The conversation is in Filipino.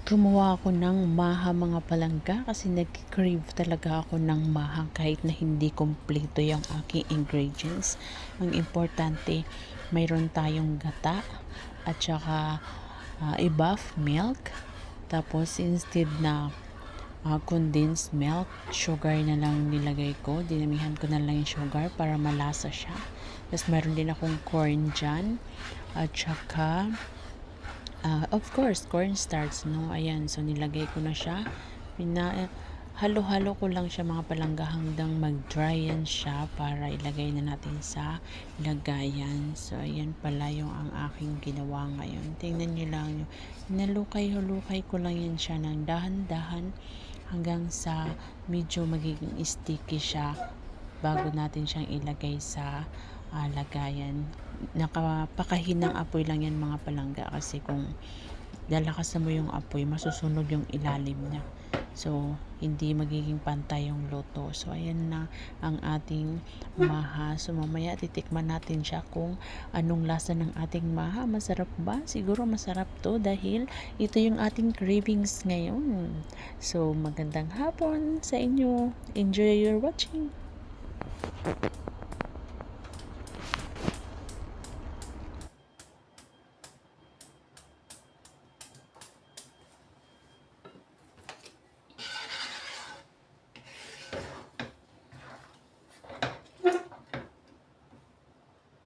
Gumawa ako ng maha mga palangga kasi nag-crave talaga ako ng maha kahit na hindi kumpleto yung aking ingredients. Ang importante, mayroon tayong gata at saka i-buff milk. Tapos instead na condensed milk, sugar na lang nilagay ko. Dinamihan ko na lang yung sugar para malasa siya. Tapos mayroon din akong corn dyan. At saka of course, cornstarch, no? Ayan, so nilagay ko na siya. Halo-halo ko lang siya mga palangga hanggang mag-dry yan siya para ilagay na natin sa lagayan. So, ayan pala yung ang aking ginawa ngayon. Tingnan nyo lang, nalukay-hulukay ko lang yan siya ng dahan-dahan hanggang sa medyo magiging sticky siya bago natin siyang ilagay sa lagayan. Napakahinang apoy lang yan mga palangga kasi kung lalakasan mo yung apoy masusunog yung ilalim niya, so hindi magiging pantay yung luto. So ayan na ang ating maha. So mamaya titikman natin siya kung anong lasa ng ating maha. Masarap ba? Siguro masarap to dahil ito yung ating cravings ngayon. So magandang hapon sa inyo, enjoy your watching.